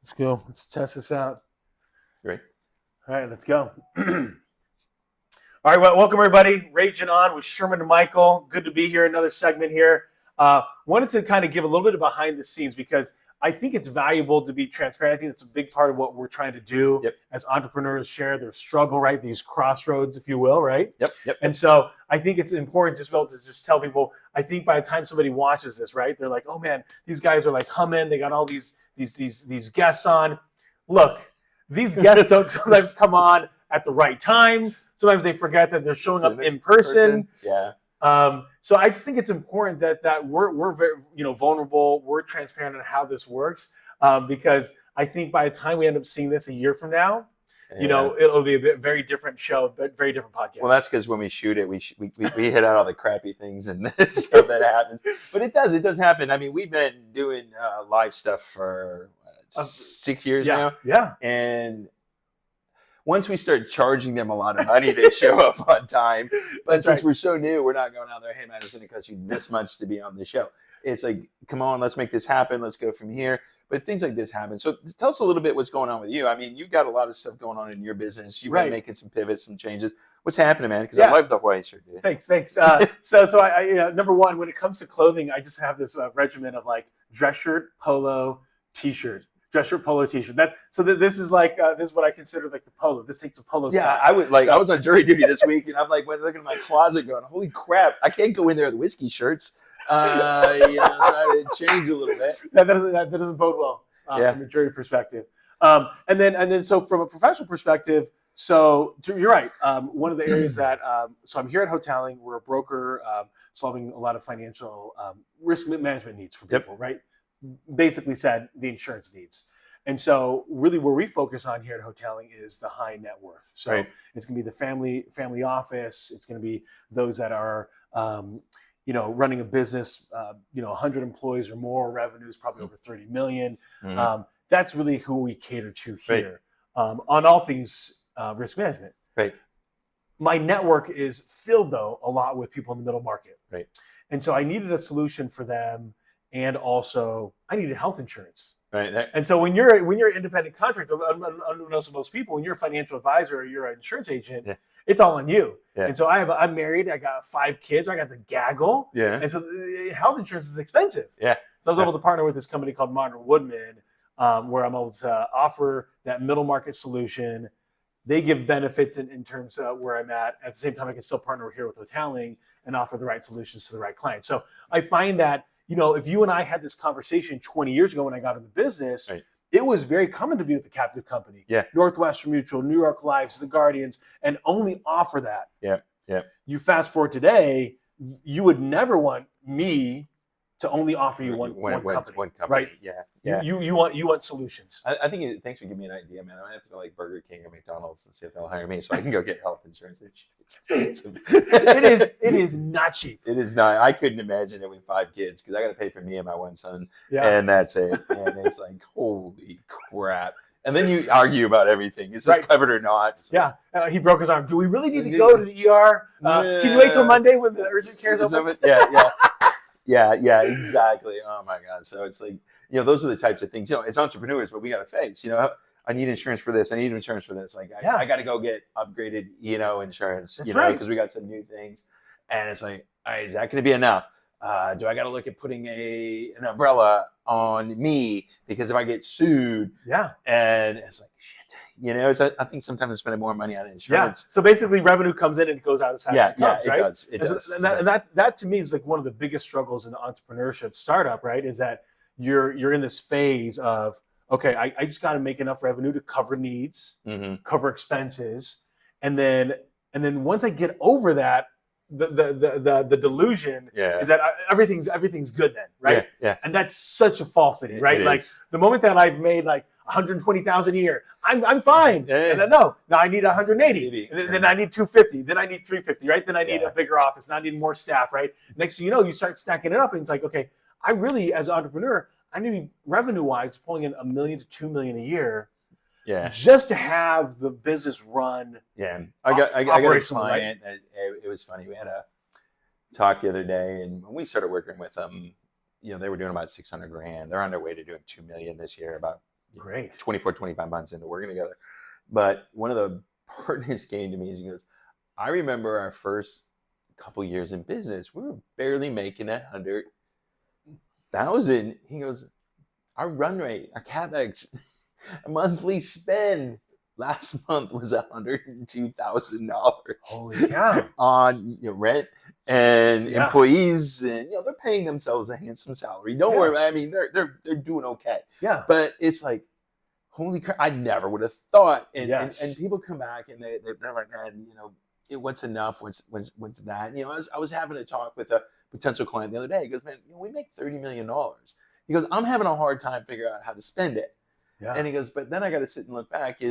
Let's go. Let's test this out. Great. All right, let's go. All right, well, welcome everybody. Raging on with Sherman and Michael. Good to be here. Another segment here. Wanted to kind of give a little bit of behind the scenes because I think it's valuable to be transparent. I think it's a big part of what we're trying to do as entrepreneurs share their struggle, right? These crossroads, if you will, right? Yep. And so I think it's important just to be able to just tell people, I think by the time somebody watches this, right, they're like, oh man, these guys are like humming. They got all these guests on. Look, these guests don't sometimes come on at the right time. Sometimes they forget that they're showing up in person. Yeah. So I just think it's important that we're very vulnerable. We're transparent on how this works because I think by the time we end up seeing this a year from now, it'll be a very different show, but very different podcast. Well, that's because when we shoot it, we hit out all the crappy things and stuff that happens. But it does happen. I mean, we've been doing live stuff for 6 years now. Yeah. And once we start charging them a lot of money, they show up on time. But since we're so new, we're not going out there, hey, man, it's going to cost you this much to be on the show. It's like, come on, let's make this happen. Let's go from here. But things like this happen. So tell us a little bit what's going on with you. I mean, you've got a lot of stuff going on in your business. You've been making some pivots, some changes. What's happening, man? Because I love the white shirt, dude. Thanks. So I number one, when it comes to clothing, I just have this regimen of like dress shirt, polo, t-shirt. Dress shirt, polo, t-shirt. This is like this is what I consider like the polo. This takes a polo style. I was on jury duty this week, and I'm like looking at my closet, going, "Holy crap! I can't go in there with whiskey shirts." So I had to change a little bit. That doesn't bode well from a jury perspective. And then so from a professional perspective, so you're right. One of the areas that so I'm here at Hoteling. We're a broker solving a lot of financial risk management needs for people, right? Basically said the insurance needs. And so really where we focus on here at Hoteling is the high net worth. So it's going to be the family office. It's going to be those that are, running a business, 100 employees or more, revenues probably over 30 million. That's really who we cater to here on all things risk management. Right. My network is filled though a lot with people in the middle market. Right. And so I needed a solution for them. And also, I needed health insurance. Right. And so when you're an independent contractor, unbeknownst to most people, when you're a financial advisor or you're an insurance agent, it's all on you. Yeah. And so I'm married. I got 5 kids. I got the gaggle. Yeah. And so health insurance is expensive. Yeah. So I was able to partner with this company called Modern Woodman, where I'm able to offer that middle market solution. They give benefits in terms of where I'm at. At the same time, I can still partner here with Hoteling and offer the right solutions to the right clients. So I find that if you and I had this conversation 20 years ago when I got into business, it was very common to be with a captive company. Yeah. Northwestern Mutual, New York Lives, the Guardians, and only offer that. Yeah. You fast forward today, you would never want me to only offer you one company. Right? Yeah. You want solutions. I think thanks for giving me an idea, man. I have to go like Burger King or McDonald's and see if they'll hire me so I can go get health insurance. It is not cheap. It is not. I couldn't imagine it with 5 kids because I got to pay for me and my one son, and that's it. And it's like, holy crap. And then you argue about everything. Is this covered or not? He broke his arm. Do we really need to go to the ER? Can you wait till Monday when the urgent care is open? Yeah, exactly. Oh my God. So it's like, those are the types of things, as entrepreneurs, what we got to face, I need insurance for this. I need insurance for this. Like, I got to go get upgraded, insurance, because we got some new things. And it's like, all right, is that going to be enough? Do I got to look at putting an umbrella on me because if I get sued, and it's like, shit, I think sometimes I'm spending more money on insurance. So basically revenue comes in and it goes out as fast as it comes, right? It does. And that to me is like one of the biggest struggles in the entrepreneurship startup, right? Is that you're in this phase of, okay, I just got to make enough revenue to cover needs, cover expenses. And then once I get over that, the delusion is that everything's good then, right? Yeah. And that's such a falsity, right? Like the moment that I've made like 120,000 a year, I'm fine. And then now I need 180, and then I need 250, then I need 350, right? Then I need a bigger office, now I need more staff, right? Next thing you know, you start stacking it up, and it's like, okay, I really, as an entrepreneur, I need to be revenue-wise pulling in $1 million to $2 million a year. Yeah. Just to have the business run. Yeah. I got a client. Right? It was funny. We had a talk the other day, and when we started working with them, they were doing about $600,000. They're on their way to doing $2 million this year, about Great. 24, 25 months into working together. But one of the partners came to me and he goes, I remember our first couple years in business, we were barely making 100,000. He goes, our run rate, our CapEx, monthly spend last month was $102,000. Holy cow. On rent and employees, and they're paying themselves a handsome salary. Don't worry, I mean they're doing okay. Yeah. But it's like, holy crap, I never would have thought. And people come back and they're like, man, what's enough? What's that? I was having a talk with a potential client the other day. He goes, man, we make $30 million. He goes, I'm having a hard time figuring out how to spend it. Yeah. And he goes, but then I got to sit and look back.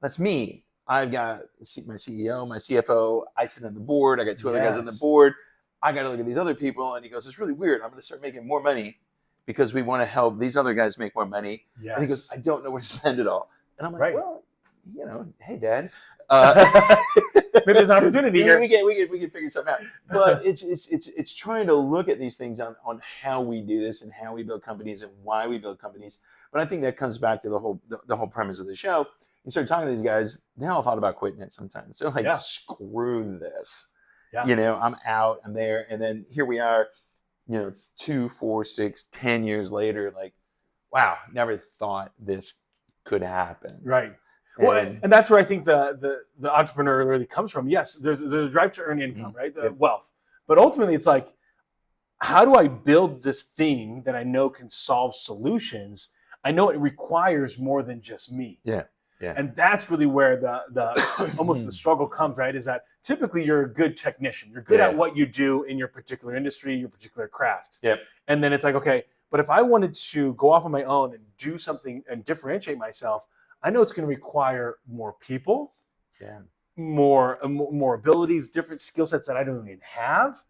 That's me. I've got my CEO, my CFO. I sit on the board. I got two other guys on the board. I got to look at these other people. And he goes, it's really weird. I'm going to start making more money because we want to help these other guys make more money. Yes. And he goes, I don't know where to spend it all. And I'm like, well, hey, Dad. Maybe there's an opportunity here. We can figure something out. But it's trying to look at these things on how we do this and how we build companies and why we build companies. But I think that comes back to the whole premise of the show. You start talking to these guys, they all thought about quitting it sometimes. They're like, screw this. Yeah. I'm out, I'm there. And then here we are, 2, 4, 6, 10 years later, like, wow, never thought this could happen. Right. Well, and that's where I think the entrepreneur really comes from. Yes, there's a drive to earn income, right? The wealth. But ultimately, it's like, how do I build this thing that I know can solve solutions? I know it requires more than just me. Yeah. Yeah. And that's really where the almost the struggle comes, right? Is that typically you're a good technician. You're good at what you do in your particular industry, your particular craft. Yep. And then it's like, okay, but if I wanted to go off on my own and do something and differentiate myself, I know it's going to require more people, more abilities, different skill sets that I don't even have.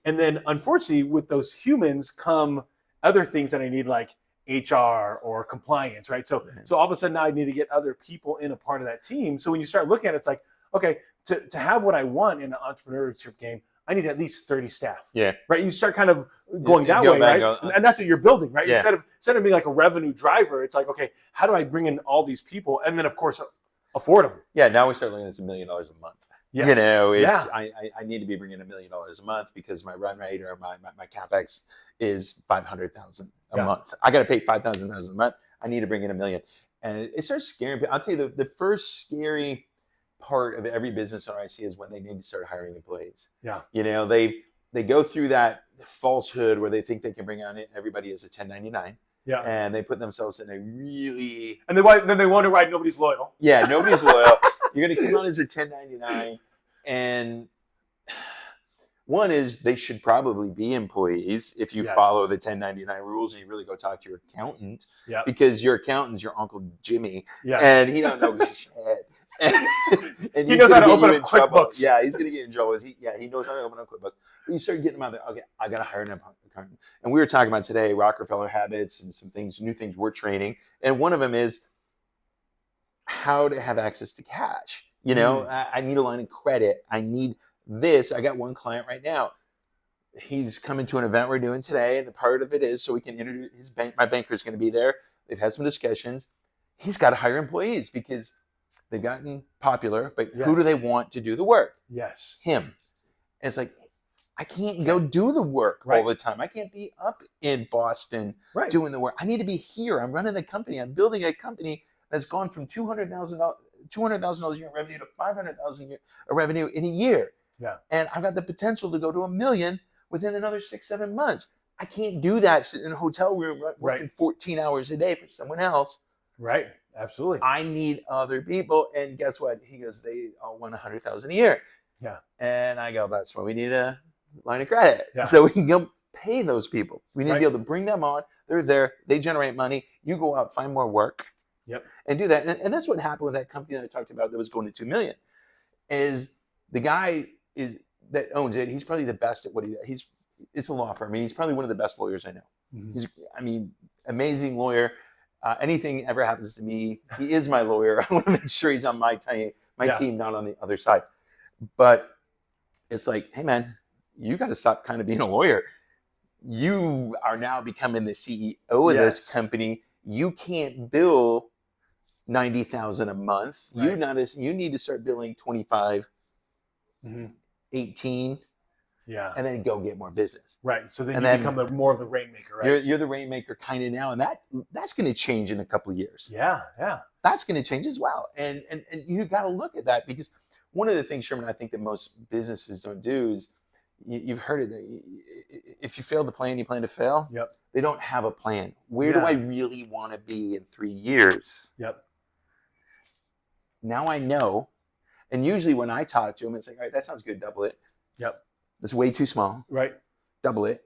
And then unfortunately with those humans come other things that I need, like HR or compliance, right? So all of a sudden now I need to get other people in a part of that team. So when you start looking at it, it's like, okay, to have what I want in an entrepreneurship game, I need at least 30 staff. Yeah. Right. You start kind of going that way, right? And that's what you're building, right? Yeah. Instead of being like a revenue driver, it's like, okay, how do I bring in all these people? And then of course afford them. Yeah. Now we start looking at $1 million a month. Yes. I need to be bringing $1 million a month because my run rate or my CapEx is $500,000 a month. I got to pay $5,000 a month. I need to bring in $1 million. And it starts scaring people. I'll tell you the first scary part of every business owner I see is when they need to start hiring employees. Yeah. They go through that falsehood where they think they can bring on everybody as a 1099. Yeah. And they put themselves in a really... And then they wonder why nobody's loyal. Yeah, nobody's loyal. You're going to come on as a 1099. And one is they should probably be employees if you follow the 1099 rules and you really go talk to your accountant. Yeah. Because your accountant's your Uncle Jimmy. Yes. And he don't know shit. And he knows how to open up QuickBooks. Yeah, he's going to get in trouble. He knows how to open up QuickBooks. But you start getting him out there, okay, I got to hire an accountant. And we were talking about today Rockefeller habits and some things, new things we're training. And one of them is how to have access to cash. I need a line of credit. I need this. I got one client right now. He's coming to an event we're doing today. And the part of it is so we can introduce his bank. My banker is going to be there. They've had some discussions. He's got to hire employees because they've gotten popular, but who do they want to do the work? Yes. Him. And it's like, I can't go do the work all the time. I can't be up in Boston doing the work. I need to be here. I'm running a company. I'm building a company that's gone from $200,000 a year in revenue to $500,000 a year revenue in a year. Yeah. And I've got the potential to go to $1 million within another 6-7 months. I can't do that sitting in a hotel room working 14 hours a day for someone else. Right. Absolutely. I need other people. And guess what? He goes, they all want $100,000 a year. Yeah. And I go, that's why we need a line of credit. Yeah. So we can go pay those people. We need to be able to bring them on. They're there. They generate money. You go out, find more work. Yep. And do that. And that's what happened with that company that I talked about that was going to $2 million. Is the guy that owns it, he's probably the best at what he does. It's a law firm. I mean, he's probably one of the best lawyers I know. Mm-hmm. He's, amazing lawyer. Anything ever happens to me, he is my lawyer. I want to make sure he's on my team, not on the other side. But it's like, hey man, you got to stop kind of being a lawyer. You are now becoming the CEO of this company. you can't bill $90,000 a month. Right. You need to start billing 25, Mm-hmm. 18, Yeah. and then go get more business. Right. So then And you then become more of the rainmaker, right? You're the rainmaker kind of now, and that's going to change in a couple of years. Yeah. Yeah. That's going to change as well, and you got to look at that, because one of the things, Sherman, I think that most businesses don't do is, you've heard it. If you fail to plan, you plan to fail. Yep. They don't have a plan. Where do I really want to be in 3 years? Yep. Now I know. And usually when I talk to them, it's like, all right, that sounds good. Double it. Yep. That's way too small. Right. Double it.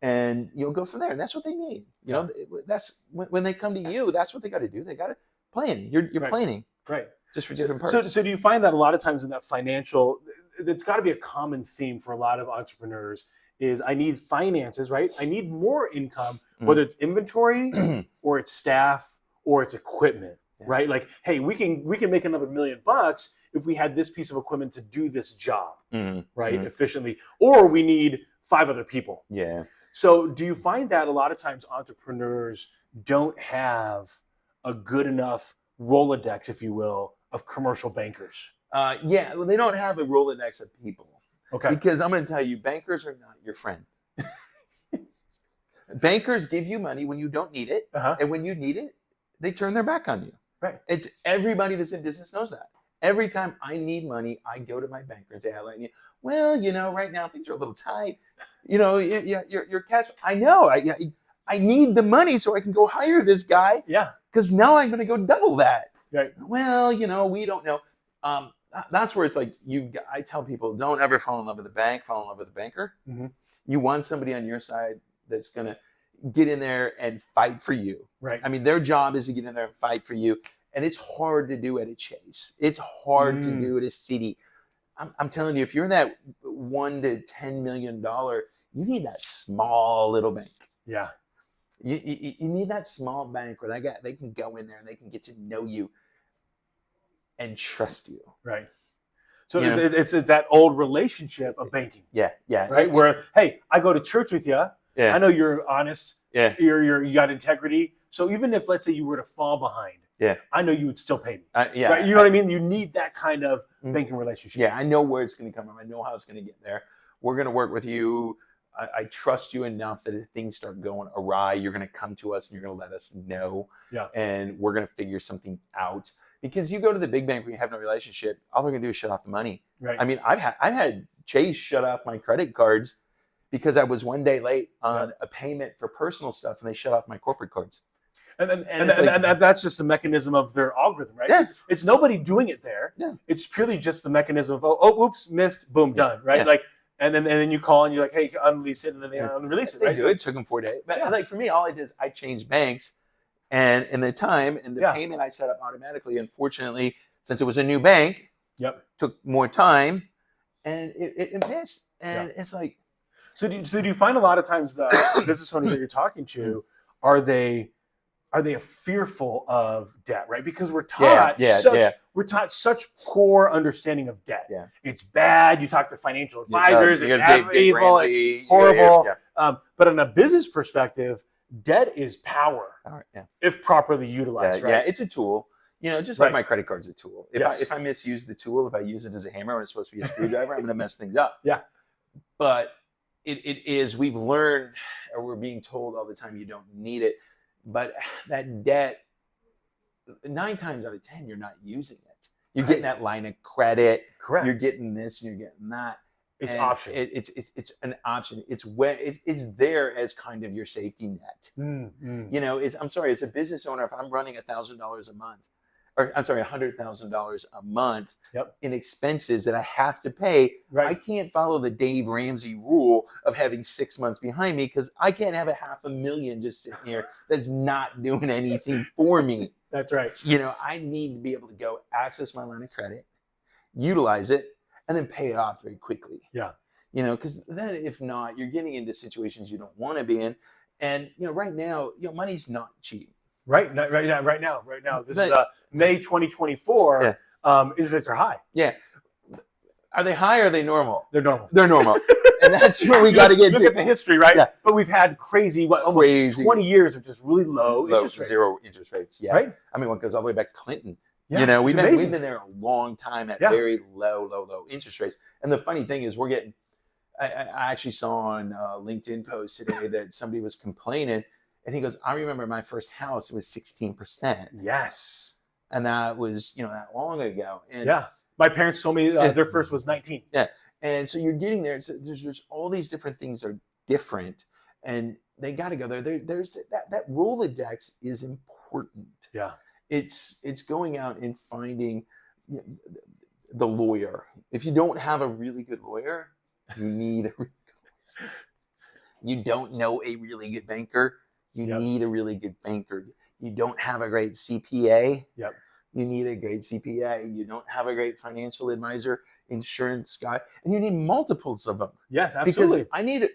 And you'll go from there. And that's what they need. You know, that's when they come to you, that's what they got to do. They got to plan. You're right. planning. Right. Just for different parts. So do you find that a lot of times in that financial, it's got to be a common theme for a lot of entrepreneurs is I need finances, right? I need more income, whether it's inventory or it's staff or it's equipment, right? Like, hey, we can make another $1 million if we had this piece of equipment to do this job, right? Efficiently, or we need 5 other people. Yeah. So do you find that a lot of times entrepreneurs don't have a good enough Rolodex, if you will, of commercial bankers? Yeah, well, they don't have a Rolodex of people. Okay. Because I'm going to tell you, bankers are not your friend. Bankers give you money when you don't need it, and when you need it, they turn their back on you. Right. It's everybody that's in business knows that. Every time I need money, I go to my banker and say, well, right now things are a little tight. Your cash. I know. I need the money so I can go hire this guy. Yeah. Because now I'm going to go double that. Right. Well, we don't know. That's where it's like I tell people, don't ever fall in love with the bank, fall in love with the banker. Mm-hmm. You want somebody on your side that's going to get in there and fight for you. Right. I mean, their job is to get in there and fight for you. And it's hard to do at a Chase. It's hard to do at a Citi. I'm telling you, if you're in that $1 to $10 million, you need that small little bank. Yeah. You need that small bank where they can go in there and they can get to know you and trust you. Right. So it's that old relationship of banking. Yeah. Right. Where, hey, I go to church with you. Yeah. I know you're honest. Yeah. You got integrity. So even if, let's say, you were to fall behind, I know you would still pay me. Yeah. Right? You know what I mean? You need that kind of banking relationship. Yeah. I know where it's going to come from. I know how it's going to get there. We're going to work with you. I trust you enough that if things start going awry, you're going to come to us and you're going to let us know. Yeah. And we're going to figure something out. Because you go to the big bank where you have no relationship, all they're going to do is shut off the money. Right. I mean, I've had Chase shut off my credit cards because I was one day late on a payment for personal stuff, and they shut off my corporate cards. And that's just the mechanism of their algorithm, right? Yeah. It's nobody doing it there. Yeah. It's purely just the mechanism of, oops, missed, boom, done, right? Yeah. Like, and then you call and you're like, hey, unrelease it, and then they unrelease it, right? They do. It took them 4 days. But like for me, all I did is I changed banks, and in the time and the payment I set up automatically. Unfortunately, since it was a new bank, took more time, and it missed. And it's like, so do you find a lot of times the business owners that you're talking to, are they fearful of debt, right? Because we're taught we're taught such poor understanding of debt. Yeah. It's bad. You talk to financial advisors, it's evil, it's horrible. But in a business perspective, debt is power if properly utilized, right? Yeah, it's a tool. Just like my credit card's a tool. If I misuse the tool, if I use it as a hammer when it's supposed to be a screwdriver, I'm going to mess things up. Yeah. But it is, we've learned, or we're being told all the time, you don't need it. But that debt, 9 times out of 10, you're not using it. You're getting that line of credit. Correct. You're getting this and you're getting that. It's option. It's an option. It's there as kind of your safety net. I'm sorry, as a business owner, if I'm running $1,000 a month, or I'm sorry, $100,000 a month in expenses that I have to pay, I can't follow the Dave Ramsey rule of having 6 months behind me, because I can't have $500,000 just sitting here that's not doing anything for me. That's right. I need to be able to go access my line of credit, utilize it, and then pay it off very quickly. Yeah. Because then if not, you're getting into situations you don't want to be in. And, right now, money's not cheap. Right now. This is May 2024. Interest rates are high. Yeah. Are they high or are they normal? They're normal. They're normal. And that's where we got to get look to. Look at the history, right? Yeah. But we've had almost 20 years of just really low interest rates. Zero interest rates. Yeah. Right? I mean, what goes all the way back to Clinton. Yeah, you know, we've amazing. been there a long time at very low interest rates. And the funny thing is I actually saw on a LinkedIn post today that somebody was complaining, and he goes, I remember my first house, it was 16%. Yes. And that was, that long ago. And my parents told me their first was 19. Yeah. And so you're getting there. So there's all these different things that are different, and they got to go there. There's that Rolodex is important. Yeah. It's going out and finding the lawyer. If you don't have a really good lawyer, you need you don't know a really good banker, you need a really good banker. You don't have a great CPA, you need a great CPA. You don't have a great financial advisor, insurance guy, and you need multiples of them. Yes, absolutely. Because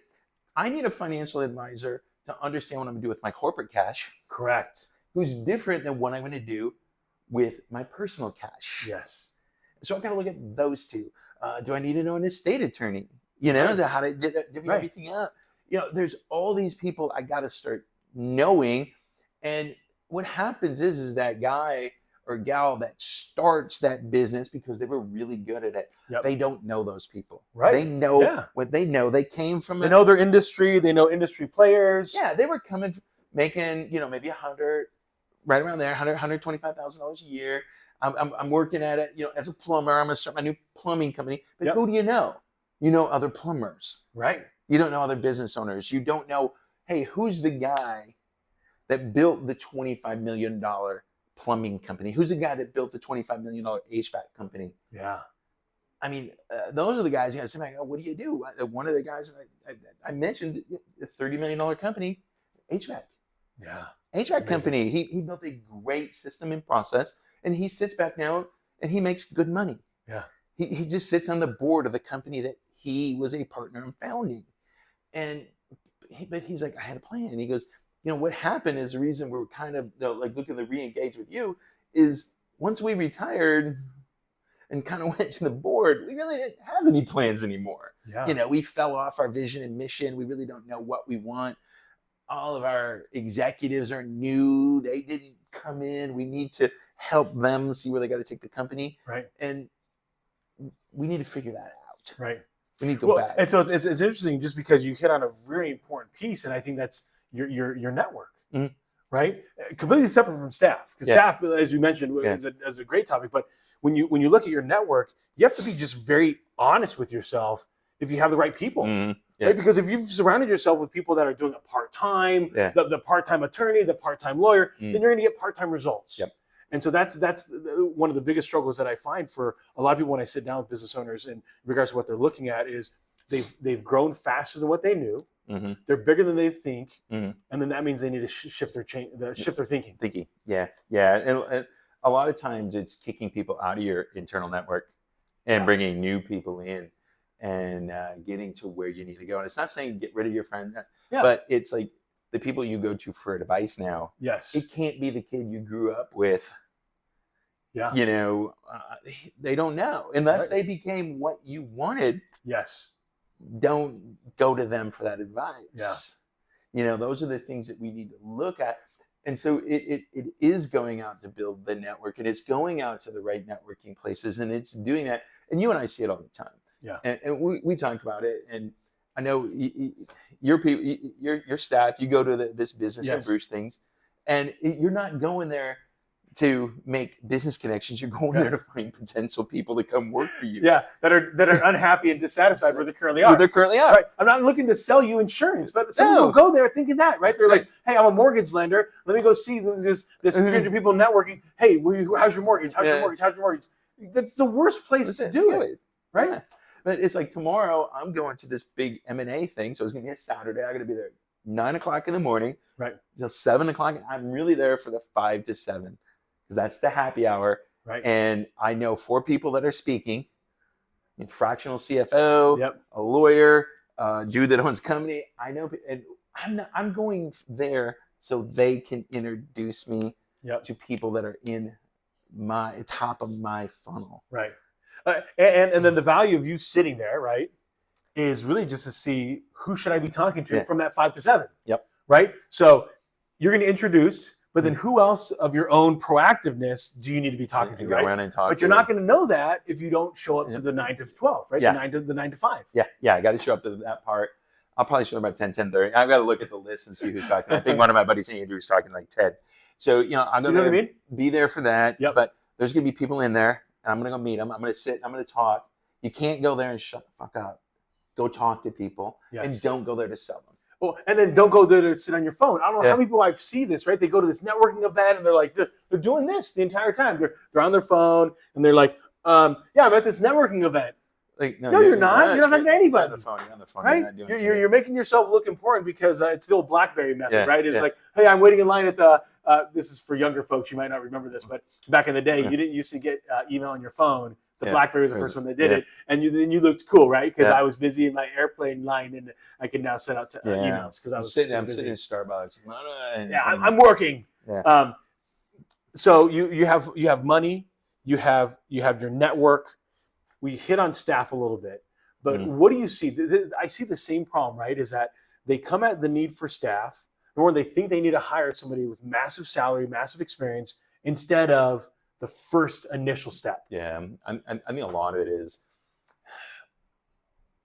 I need a financial advisor to understand what I'm going to do with my corporate cash. Correct. Who's different than what I'm going to do with my personal cash. Yes. So I've got to look at those two. Do I need to know an estate attorney? Is that how to divvy everything up? There's all these people I got to start knowing. And what happens is that guy or gal that starts that business because they were really good at it. They don't know those people. Right. They know what they know. They came from They know their industry. They know industry players. Yeah, they were making, maybe 100, right around there, $125,000 a year. I'm working at it, as a plumber. I'm going to start my new plumbing company. But who do you know? You know other plumbers. Right. You don't know other business owners. You don't know, hey, who's the guy that built the $25 million plumbing company? Who's the guy that built the $25 million HVAC company? Yeah. I mean, those are the guys you got to say, what do you do? One of the guys I mentioned, a $30 million company, HVAC. Yeah. HVAC company. He built a great system and process, and he sits back now and he makes good money. Yeah. He just sits on the board of the company that he was a partner in founding. But he's like, I had a plan. And he goes, what happened is the reason we're kind of looking to re-engage with you is once we retired and kind of went to the board, we really didn't have any plans anymore. Yeah. We fell off our vision and mission. We really don't know what we want. All of our executives are new. They didn't come in. We need to help them see where they got to take the company. Right. And we need to figure that out. Right. We need to go back. And so it's interesting just because you hit on a very important piece, and I think that's your network, right? Completely separate from staff, because staff, as you mentioned, is a great topic. But when you look at your network, you have to be just very honest with yourself if you have the right people. Right? Because if you've surrounded yourself with people that are doing it part-time, the part-time attorney, the part-time lawyer, then you're going to get part-time results. Yep. And so that's one of the biggest struggles that I find for a lot of people when I sit down with business owners in regards to what they're looking at is they've grown faster than what they knew. Mm-hmm. They're bigger than they think, and then that means they need to shift their thinking. Yeah. And a lot of times it's kicking people out of your internal network and bringing new people in and getting to where you need to go. And it's not saying get rid of your friends, but it's like the people you go to for advice now. Yes, it can't be the kid you grew up with. Yeah, they don't know unless they became what you wanted. Yes. Don't go to them for that advice. Yeah. Those are the things that we need to look at. And so it is going out to build the network, and it's going out to the right networking places, and it's doing that. And you and I see it all the time. Yeah. And we talked about it. And I know your people, your staff, you go to this business and Bruce things, and you're not going there to make business connections. You're going there to find potential people to come work for you. Yeah, that are unhappy and dissatisfied where they currently are. Right. I'm not looking to sell you insurance, but some people go there thinking that, right? They're like, hey, I'm a mortgage lender. Let me go see this 300 people networking. Hey, how's your mortgage? How's your mortgage? How's your mortgage? That's the worst place to do it, right? Yeah. But it's like tomorrow I'm going to this big M&A thing. So it's going to be a Saturday. I'm going to be there 9:00 in the morning. Right. Till 7:00. I'm really there for the 5 to 7. Because that's the happy hour. Right. And I know 4 people that are speaking. A fractional CFO, a lawyer, a dude that owns a company. I know, and I'm going there so they can introduce me to people that are in my top of my funnel. Right. And then the value of you sitting there, right, is really just to see who should I be talking to from that 5 to 7. Yep. Right. So you're going to introduce, but then who else of your own proactiveness do you need to be talking to? Go right. around and talk. But you're not going to know that if you don't show up to the 9 to 12, right? Yeah. The 9 to 5. Yeah. I got to show up to that part. I'll probably show up about 10:30. I've got to look at the list and see who's talking. I think one of my buddies, Andrew, is talking like 10. So, I'm going to be there for that. Yep. But there's going to be people in there, and I'm going to go meet them. I'm going to sit. I'm going to talk. You can't go there and shut the fuck up. Go talk to people, and don't go there to sell them. Oh, and then don't go there to sit on your phone. I don't know how many people I see this, right? They go to this networking event, and they're like, they're doing this the entire time. They're on their phone, and they're like, I'm at this networking event. Like, no, you're not. You're not talking to anybody. You're on the phone. Right? You're making yourself look important because it's the old BlackBerry method, right? It's like, hey, I'm waiting in line at the. This is for younger folks. You might not remember this, but back in the day, you didn't used to get email on your phone. The BlackBerry was the first one that did it, and then you looked cool, right? Because I was busy in my airplane line, and I could now send out emails because I was sitting. so I'm busy. sitting in Starbucks. I'm working. Yeah. So you have money, you have your network. We hit on staff a little bit, but what do you see? I see the same problem, right? Is that they come at the need for staff, or they think they need to hire somebody with massive salary, massive experience, instead of the first initial step. Yeah, I think a lot of it is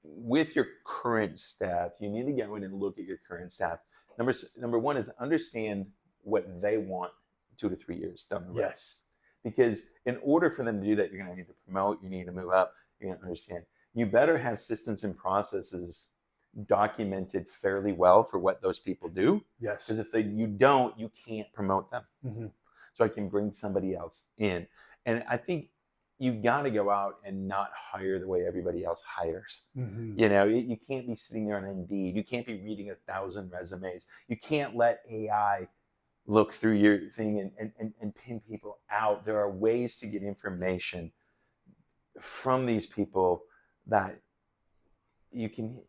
with your current staff. You need to go in and look at your current staff. Number one is understand what they want 2 to 3 years down the road. Yes. Because in order for them to do that, you're going to need to promote, you need to move up, you're going to understand. You better have systems and processes documented fairly well for what those people do. Yes. Because if you don't, you can't promote them. Mm-hmm. So I can bring somebody else in. And I think you've got to go out and not hire the way everybody else hires. Mm-hmm. You can't be sitting there on Indeed. You can't be reading 1,000 resumes. You can't let AI look through your thing and pin people out. There are ways to get information from these people that you can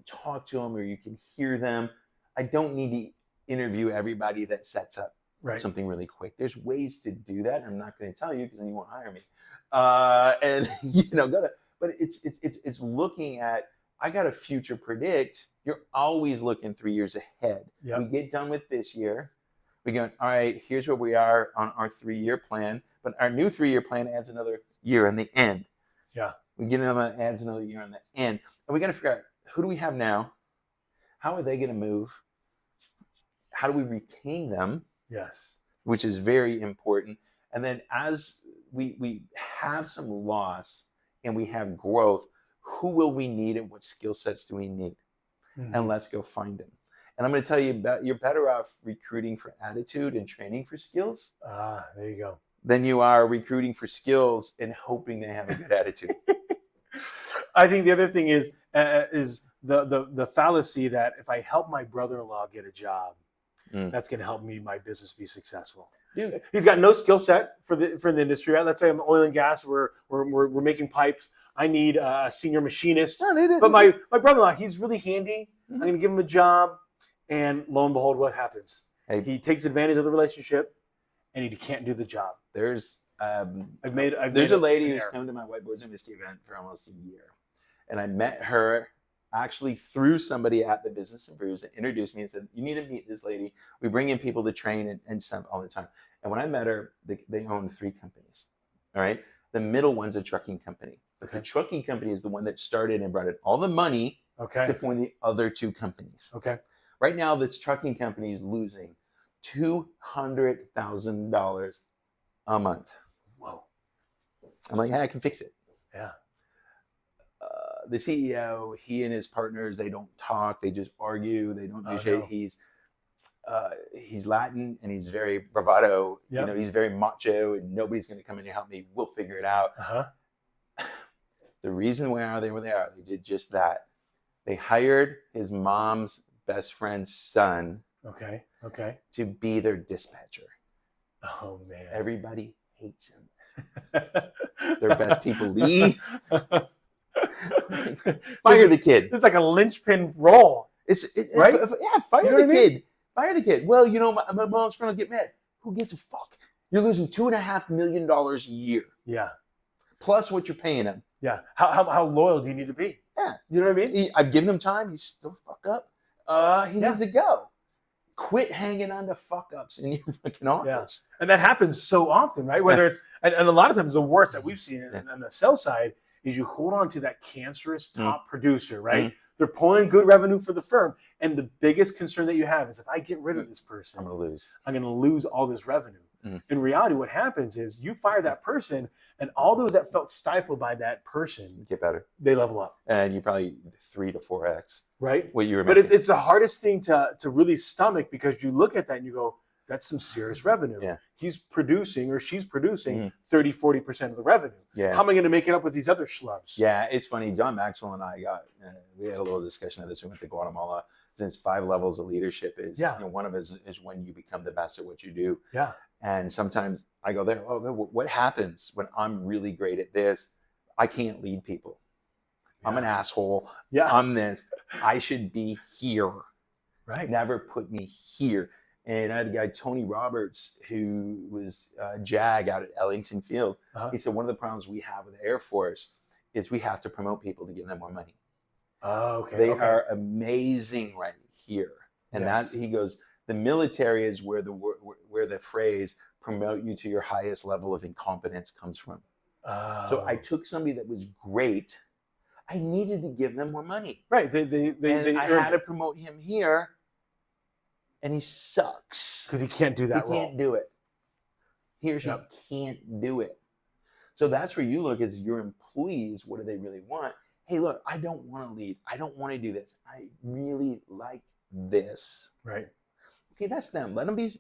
talk to them or you can hear them. I don't need to interview everybody that sets up something really quick. There's ways to do that. I'm not going to tell you because then you won't hire me. But it's looking at, I got to future predict. You're always looking 3 years ahead. Yep. We get done with this year. We go, all right, here's where we are on our 3-year plan. But our new 3-year plan adds another year on the end. Yeah. We get another, adds another year on the end. And we got to figure out, who do we have now? How are they going to move? How do we retain them? Yes. Which is very important. And then as we have some loss and we have growth, who will we need and what skill sets do we need? Mm-hmm. And let's go find them. And I'm going to tell you, you're better off recruiting for attitude and training for skills. There you go. Than you are recruiting for skills and hoping they have a good attitude. I think the other thing is the fallacy that if I help my brother-in-law get a job, that's going to help my business be successful. Dude, he's got no skill set for the industry. Right? Let's say I'm oil and gas. We're making pipes. I need a senior machinist. But my brother-in-law, he's really handy. I'm going to give him a job. And lo and behold, what happens? He takes advantage of the relationship, and he can't do the job. There's a lady who's come to my Whiteboards and Whiskey event for almost a year, and I met her actually through somebody at the Business and Brews that introduced me and said, "You need to meet this lady. We bring in people to train and stuff all the time." And when I met her, they own 3 companies. All right, the middle one's a trucking company. But the trucking company is the one that started and brought in all the money to form the other 2 companies. Okay. Right now, this trucking company is losing $200,000 a month. Whoa. I'm like, I can fix it. Yeah. The CEO, he and his partners, they don't talk. They just argue. They don't negotiate. No. He's Latin and he's very bravado. Yep. He's very macho and nobody's going to come in and help me. We'll figure it out. Uh-huh. The reason why they were there, they did just that. They hired his mom's best friend's son to be their dispatcher. Oh, man. Everybody hates him. Their best people leave. Fire the kid. It's like a linchpin role. Right? Fire the kid. Fire the kid. Well, my mom's friend will get mad. Who gives a fuck? You're losing $2.5 million a year. Yeah. plus what you're paying him. Yeah. How loyal do you need to be? Yeah. You know what I mean? I've given him time. He's still fuck up. He needs to go. Quit hanging on to fuck ups in your fucking office. Yeah. And that happens so often, right? Whether it's, and a lot of times the worst that we've seen on the sell side is you hold on to that cancerous top producer, right? They're pulling good revenue for the firm. And the biggest concern that you have is if I get rid of this person, I'm going to lose all this revenue. In reality, what happens is you fire that person, and all those that felt stifled by that person get better. They level up, and you probably 3 to 4x, right? What you remember. But it's the hardest thing to really stomach because you look at that and you go, "That's some serious revenue." Yeah. He's producing or she's producing 30-40% of the revenue. Yeah. How am I going to make it up with these other schlubs? Yeah, it's funny. John Maxwell and I we had a little discussion of this. We went to Guatemala. Since 5 levels of leadership is, one of it is when you become the best at what you do. Yeah. And sometimes I go there, what happens when I'm really great at this? I can't lead people. Yeah. I'm an asshole. Yeah. I'm this. I should be here. Right. Never put me here. And I had a guy, Tony Roberts, who was JAG out at Ellington Field. He said, one of the problems we have with the Air Force is we have to promote people to give them more money. Oh, okay. They are amazing right here. And that, he goes, the military is where the phrase promote you to your highest level of incompetence comes from. So I took somebody that was great. I needed to give them more money. Right. I had to promote him here, and he sucks. Because he can't do that role. He can't do it. He or she can't do it. So that's where you look as your employees, what do they really want? Hey, look, I don't want to lead. I don't want to do this. I really like this. Right. Okay, that's them. Let them be.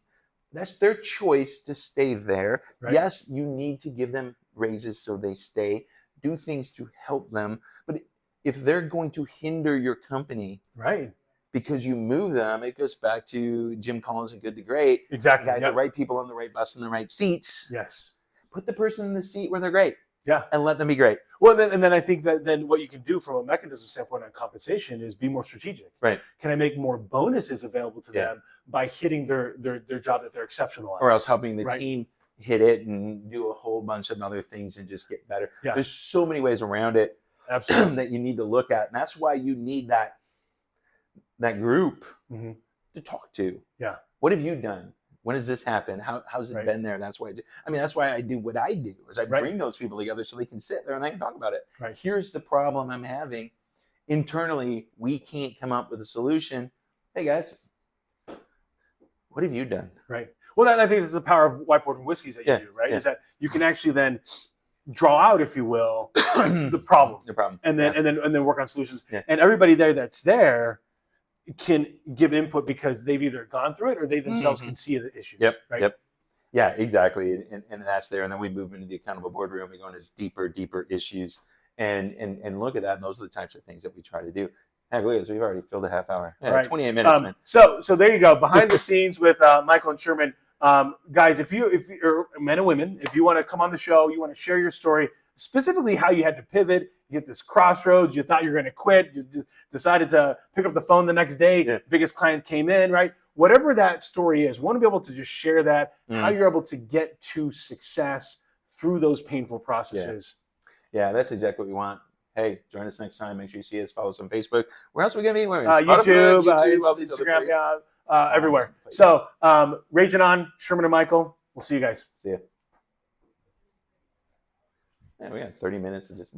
That's their choice to stay there. Right. Yes, you need to give them raises so they stay. Do things to help them. But if they're going to hinder your company, right, because you move them, it goes back to Jim Collins and Good to Great. Exactly. The right people on the right bus in the right seats. Yes. Put the person in the seat where they're great. Yeah. And let them be great. Well, and then I think that then what you can do from a mechanism standpoint on compensation is be more strategic. Right. Can I make more bonuses available to them by hitting their job that they're exceptional at? Or else helping the team hit it and do a whole bunch of other things and just get better. Yeah. There's so many ways around it. Absolutely. That you need to look at. And that's why you need that group to talk to. Yeah. What have you done? When has this happened? How's it been there? That's why that's why I do what I do is I bring those people together so they can sit there and they can talk about it. Right. Here's the problem I'm having. Internally, we can't come up with a solution. Hey guys, what have you done? Right. Well, I think that's the power of whiteboard and whiskeys that you do, right? Is that you can actually then draw out, if you will, the problem. And then work on solutions. Yeah. And everybody that's there can give input because they've either gone through it or they themselves can see the issues. Yep. Right? Yep. Yeah, exactly. And that's there. And then we move into the accountable boardroom. We go into deeper issues and look at that. And those are the types of things that we try to do. Hey, look at this. We've already filled a half hour. Yeah, 28 minutes, man. So there you go. Behind the scenes with Michael and Sherman. Guys, if you're men and women, if you want to come on the show, you want to share your story, specifically how you had to pivot, you hit this crossroads, you thought you were going to quit, you just decided to pick up the phone the next day, biggest client came in, right? Whatever that story is, want to be able to just share that, how you're able to get to success through those painful processes. Yeah, that's exactly what we want. Hey, join us next time. Make sure you see us, follow us on Facebook. Where else are we going to be? YouTube, Instagram, everywhere. So, raging on, Sherman and Michael. We'll see you guys. See ya. Man, we got 30 minutes of just